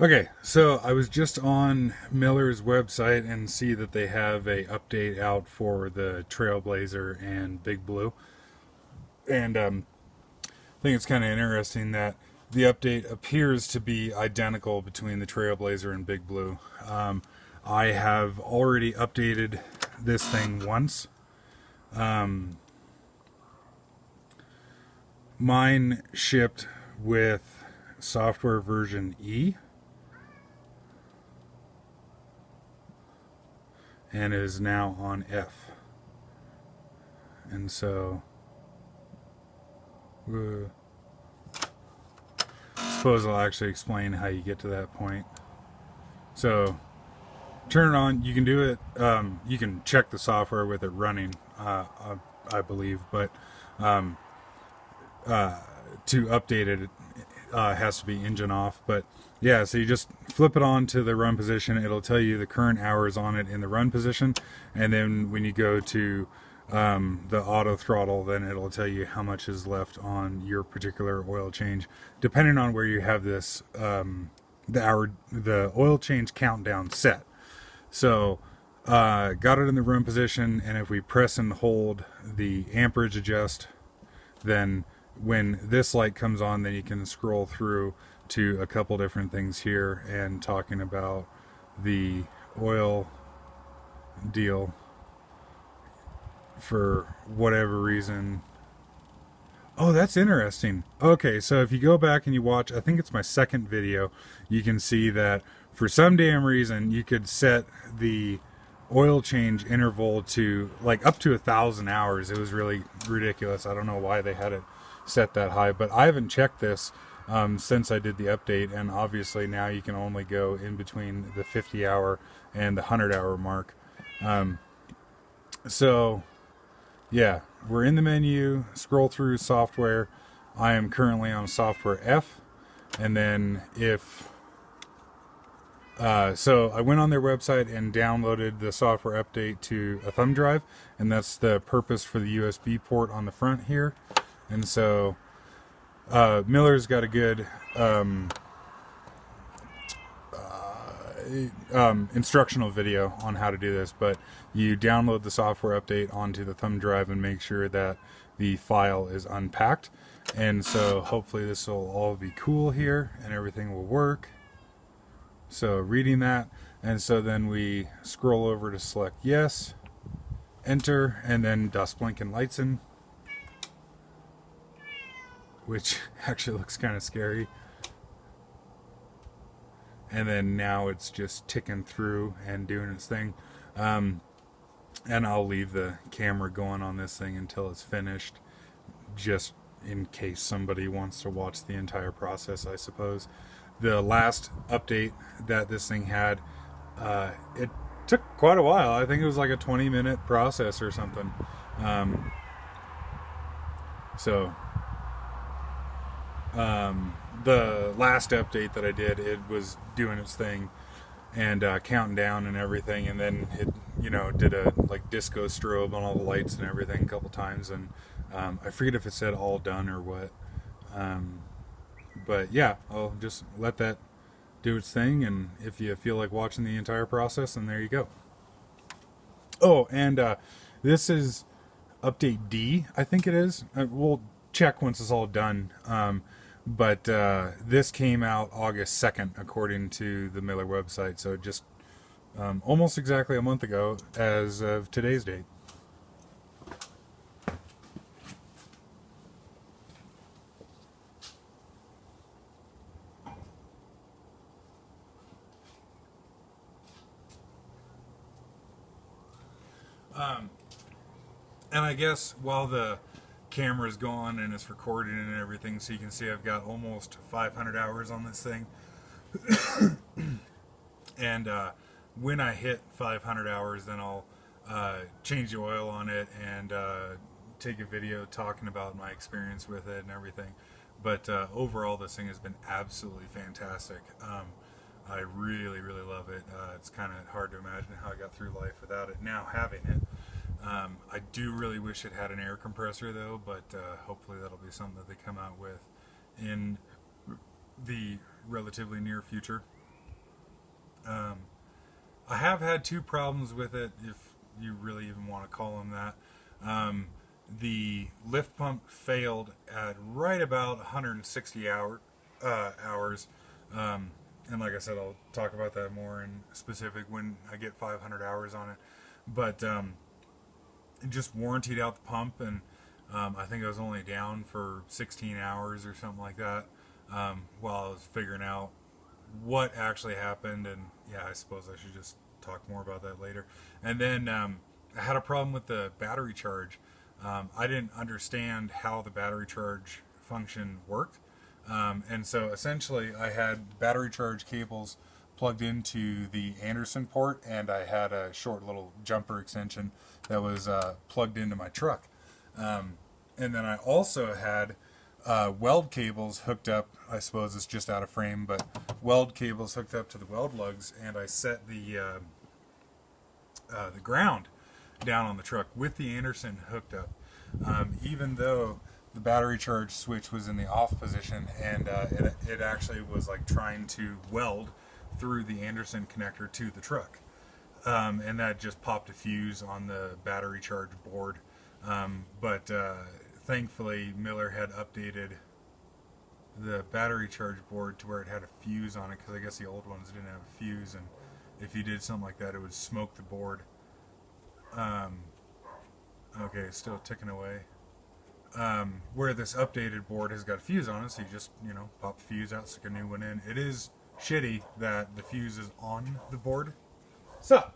Okay, so I was just on Miller's website and see that they have a update out for the Trailblazer and Big Blue, and I think it's kind of interesting that the update appears to be identical between the Trailblazer and Big Blue. Um, I have already updated this thing once. Um, Mine shipped with software version E and is now on F. And so, suppose I'll actually explain how you get to that point. So, turn it on. You can do it. You can check the software with it running, I believe, but um, to update it, has to be engine off. But yeah, so you just flip it on to the run position. It'll tell you the current hours on it in the run position, and then when you go to the auto throttle, then it'll tell you how much is left on your particular oil change, depending on where you have this the oil change countdown set. So got it in the run position, and if we press and hold the amperage adjust, then when this light comes on, then you can scroll through to a couple different things here and talking about the oil deal for whatever reason. Oh, that's interesting. Okay, so if you go back and you watch, I think it's my second video, you can see that for some damn reason you could set the oil change interval to like up to 1,000 hours. It was really ridiculous. I don't know why they had it set that high, but I haven't checked this since I did the update, and obviously now you can only go in between the 50-hour and the 100-hour mark. So yeah, we're in the menu, scroll through software. I am currently on software F, and then if so I went on their website and downloaded the software update to a thumb drive, and that's the purpose for the USB port on the front here. And so Miller's got a good instructional video on how to do this, but you download the software update onto the thumb drive and make sure that the file is unpacked. And so hopefully this will all be cool here and everything will work. So reading that, and so then we scroll over to select yes, enter, and then Das Blinken Lights, which actually looks kind of scary. And then now it's just ticking through and doing its thing. And I'll leave the camera going on this thing until it's finished, just in case somebody wants to watch the entire process, I suppose. The last update that this thing had, it took quite a while. I think it was like a 20-minute process or something. So the last update that I did, it was doing its thing and counting down and everything, and then it did a like disco strobe on all the lights and everything a couple times, and I forget if it said all done or what, but yeah, I'll just let that do its thing, and if you feel like watching the entire process, then there you go. Oh, and this is update D, I think it is. We'll check once it's all done. But this came out August 2nd, according to the Miller website. So just almost exactly a month ago as of today's date. And I guess while the camera's gone and it's recording and everything, so you can see I've got almost 500 hours on this thing. And when I hit 500 hours, then I'll change the oil on it and take a video talking about my experience with it and everything. But overall, this thing has been absolutely fantastic. I really, really love it. It's kind of hard to imagine how I got through life without it. Now having it, I do really wish it had an air compressor though, but hopefully that'll be something that they come out with in the relatively near future. I have had two problems with it, if you really even want to call them that. The lift pump failed at right about 160 hours. And like I said, I'll talk about that more in specific when I get 500 hours on it. But it just warrantied out the pump, and I think I was only down for 16 hours or something like that, while I was figuring out what actually happened. And yeah, I suppose I should just talk more about that later. And then I had a problem with the battery charge. I didn't understand how the battery charge function worked. And so essentially I had battery charge cables plugged into the Anderson port, and I had a short little jumper extension that was plugged into my truck. And then I also had weld cables hooked up. I suppose it's just out of frame, but weld cables hooked up to the weld lugs, and I set the ground down on the truck with the Anderson hooked up. Even though the battery charge switch was in the off position, and it actually was like trying to weld through the Anderson connector to the truck. And that just popped a fuse on the battery charge board. But thankfully, Miller had updated the battery charge board to where it had a fuse on it, because I guess the old ones didn't have a fuse, and if you did something like that, it would smoke the board. Okay, still ticking away. Where this updated board has got a fuse on it, so you just, pop the fuse out, stick a new one in. It is shitty that the fuse is on the board. So,